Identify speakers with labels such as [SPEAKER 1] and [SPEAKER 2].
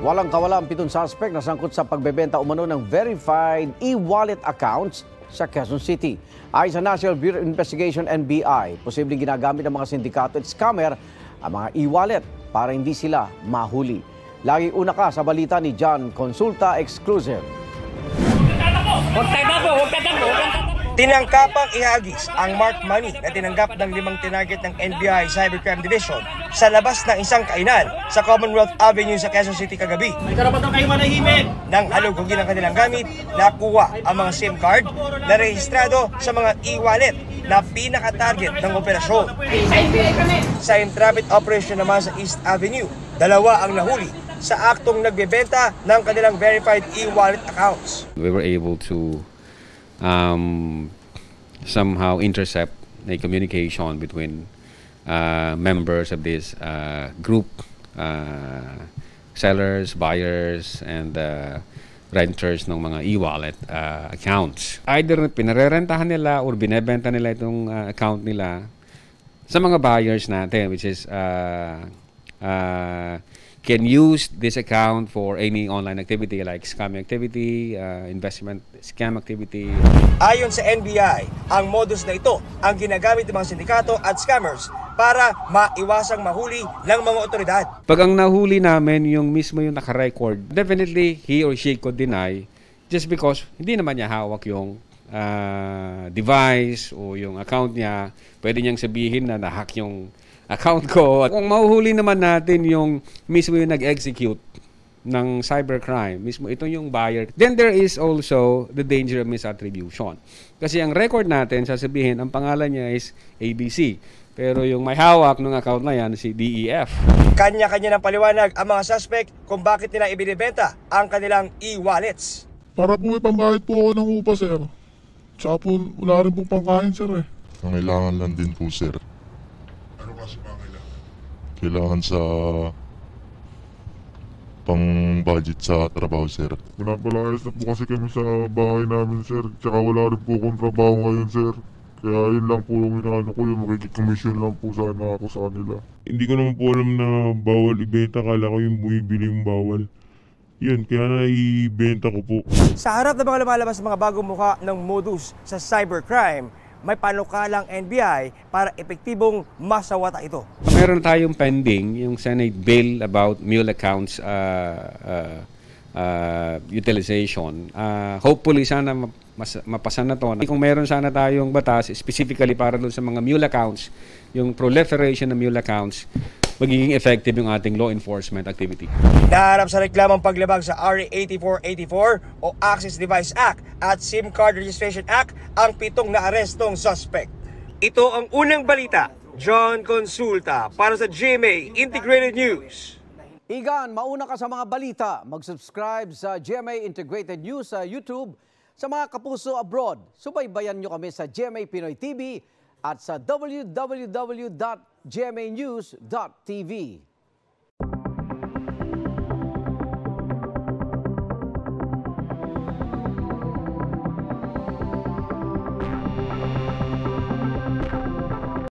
[SPEAKER 1] Walang kawalang 7 suspect na sangkot sa pagbebenta umano ng verified e-wallet accounts sa Quezon City. Ayon sa National Bureau of Investigation NBI, posibleng ginagamit ng mga sindikato at scammer ang mga e-wallet para hindi sila mahuli. Lagi una ka sa balita ni John Consulta Exclusive.
[SPEAKER 2] Tinangkapang ihagis ang marked money na tinanggap ng 5 tinarget ng NBI Cybercrime Division sa labas ng isang kainan sa Commonwealth Avenue sa Quezon City kagabi.
[SPEAKER 3] May karapatan kayo manahimik!
[SPEAKER 2] Nang halugugin ang kanilang gamit, nakuha ang mga SIM card na rehistrado sa mga e-wallet na pinaka-target ng operasyon. Sa intrapid operation naman sa East Avenue, 2 ang nahuli sa aktong nagbebenta ng kanilang verified e-wallet accounts.
[SPEAKER 4] We were able to somehow intercept a communication between members of this group, sellers, buyers, and renters ng mga e-wallet accounts. Either pinarerentahan nila or binebenta nila itong account nila sa mga buyers natin, which is can use this account for any online activity like scam activity, investment scam activity.
[SPEAKER 2] Ayon sa NBI, ang modus na ito ang ginagamit ng mga sindikato at scammers para maiwasang mahuli ng mga otoridad.
[SPEAKER 4] Pag ang nahuli namin yung mismo yung naka-record, definitely he or she could deny just because hindi naman niya hawak yung device o yung account niya. Pwede niyang sabihin na nahack yung account ko. Kung mahuhuli naman natin yung mismo yung nag-execute ng cybercrime, mismo ito yung buyer, then there is also the danger of misattribution. Kasi ang record natin, sasabihin, ang pangalan niya is ABC. Pero yung may hawak ng account na yan, si DEF.
[SPEAKER 2] Kanya-kanya ng paliwanag ang mga suspect kung bakit nila ibinibenta ang kanilang e-wallets.
[SPEAKER 5] Para po may pambayad po ako ng upa, sir. Tsaka po, wala rin po pangkain, sir eh.
[SPEAKER 6] Kailangan lang din po, sir.
[SPEAKER 5] Ano kasi pangailangan?
[SPEAKER 6] Kailangan sa pang-budget sa trabaho, sir.
[SPEAKER 5] Pinapalayas na po kasi kami sa bahay namin, sir. Tsaka wala rin po akong trabaho ngayon, sir. Kaya yun lang po yung inaano ko, yung makikikomission lang po sana ako sa kanila. Hindi ko naman po alam na bawal ibenta, kala ko yung bumibili yung bawal. Yun, kaya naibenta ko po.
[SPEAKER 2] Sa harap ng mga lumalabas ng mga bagong mukha ng modus sa cybercrime, may panukalang NBI para epektibong masawata ito.
[SPEAKER 4] Meron tayong pending, yung Senate bill about mule accounts utilization. Hopefully sana mapasa na to. Kung meron sana tayong batas specifically para doon sa mga mule accounts, yung proliferation ng mule accounts, magiging effective yung ating law enforcement activity.
[SPEAKER 2] Naharap sa reklamang paglabag sa RA 8484 o Access Device Act at SIM Card Registration Act ang 7 na arestong suspect. Ito ang unang balita. John Consulta para sa GMA Integrated News.
[SPEAKER 1] Igan, mauna ka sa mga balita. Mag-subscribe sa GMA Integrated News sa YouTube. Sa mga kapuso abroad, subaybayan nyo kami sa GMA Pinoy TV at sa www.gmanews.tv.